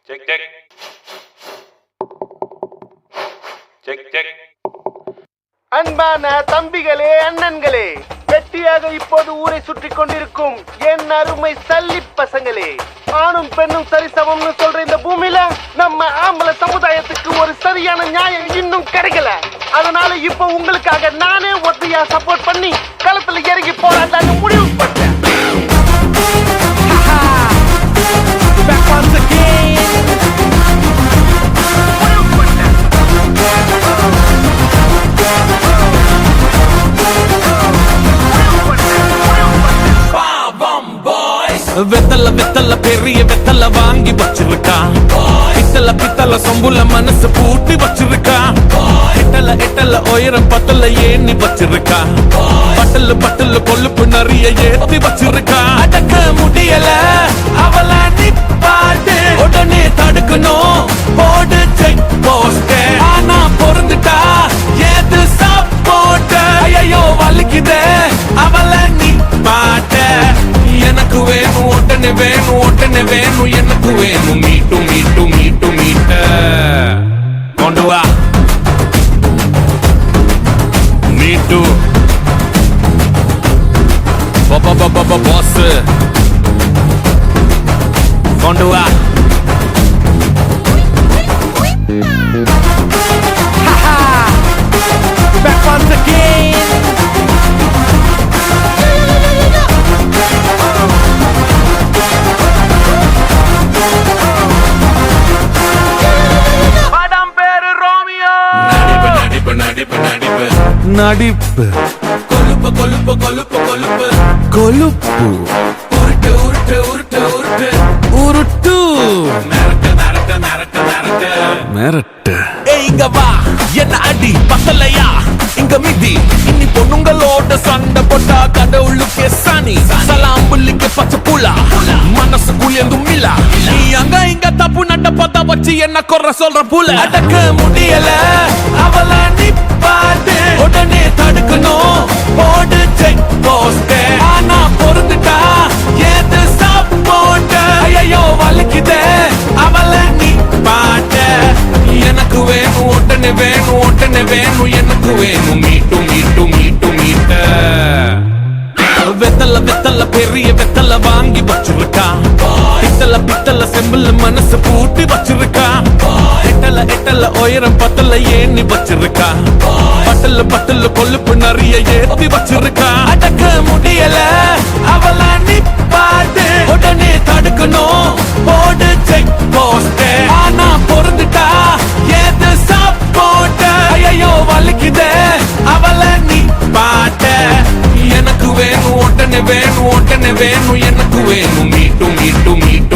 Check check check check. அன்பான தம்பிகளே, அண்ணன்களே, வெட்டியாக இப்போது ஊரை சுற்றி கொண்டிருக்கும் என் அருமை சல்லி பசங்களே, ஆணும் பெண்ணும் சரிசமம்னு சொல்ற இந்த பூமியில நம்ம ஆம்பளை சமுதாயத்துக்கு ஒரு சரியான நியாயம் இன்னும் கிடைக்கல. அதனால இப்போ உங்களுக்காக நானே ஒத்தையா சப்போர்ட் பண்ணி களத்துல இறங்கி போராட்டான்னு முடிவு பண்ணேன். வெத்தல வெத்தல பெரிய வெத்தல வாங்கி வச்சிருக்கா, பித்தல பித்தல சொம்புல மனசு பூட்டி வச்சிருக்கா, எட்டல எட்டல உயரம் பத்தல ஏணி வச்சிருக்கா, பட்டலு பட்டலு கொழுப்பு நிறைய ஏத்தி வச்சிருக்கா. அடக்க முடியல அவள நிப்பாட்டு, உடனே தடுக்கணும் போடு செக் போஸ்ட். ஆனா பொருந்துட்டா ஏது சப்போர்ட். ஐயோ வலிக்குதே அவள நிப்பாட்ட. எனக்கு வேணும் ஒட்டனே வேணும் ஒட்டனே வேணும் எனக்கு வேணும் மீட்டு மீட்டு மீட்டு மீட்ட கொண்டு வா மீட்டு பாஸ் கொண்டு வா. Back once again. நடிப்பு கொழுப்பு கொழுப்பு கொழுப்பு கொழுப்பு கொழுப்பு உருட்டு உருட்டு உருட்டு உருட்டு உருட்டு மிரட்டு மிரட்டு மிரட்டு மிரட்டு மிரட்டு. இங்க வா என்ன அடி பத்தலையா இங்க மிதி. இன்னி பொண்ணுங்களோட சண்டை போட்டா கடவுளுக்கே சனி. சலாம் புள்ளிக்கு பச்சை புலா மனசுக்குள்ள எங்கும் மிலா. நீ அங்க இங்க தப்பு நட்ட பார்த்தா வச்சு என்ன குறை சொல்ற புல. அடக்க முடியல அவள நிப்பாட்டு, உடனே தடுக்கணும் போடு செக் போஸ்ட். ஆனா பொருந்துட்டா ஏது சப்போர்ட். ஐயோ வலிக்குதே அவள நிப்பாட்ட. எனக்கு வேணும் ஒட்டனே வேணும் ஒட்டனே வேணும் எனக்கு வேணும் மீட்டு மீட்டு மீட்டு மீட்ட. வெத்தல வெத்தல பெரிய வெத்தல வாங்கி வச்சிருக்கா, பித்தல பித்தல செம்புல மனசு பூட்டி வச்சிருக்கா, எட்டல எட்டல உயரம் பத்தல ஏணி வச்சிருக்கா, பட்டல பட்டல கொழுப்பு நிறைய ஏத்தி வச்சிருக்கா. அடக்க முடியல அவள நிப்பாட்டு, உடனே தடுக்கணும் போடு செக் போஸ்ட். ஆனா பொருந்துட்டா ஏது சப்போர்ட். ஐயோ வலிக்குதே அவள நிப்பாட்ட. எனக்கு வேணும் ஒட்டனே வேணும் ஒட்டனே வேணும் எனக்கு வேணும் மீட்டு மீட்டு மீட்டு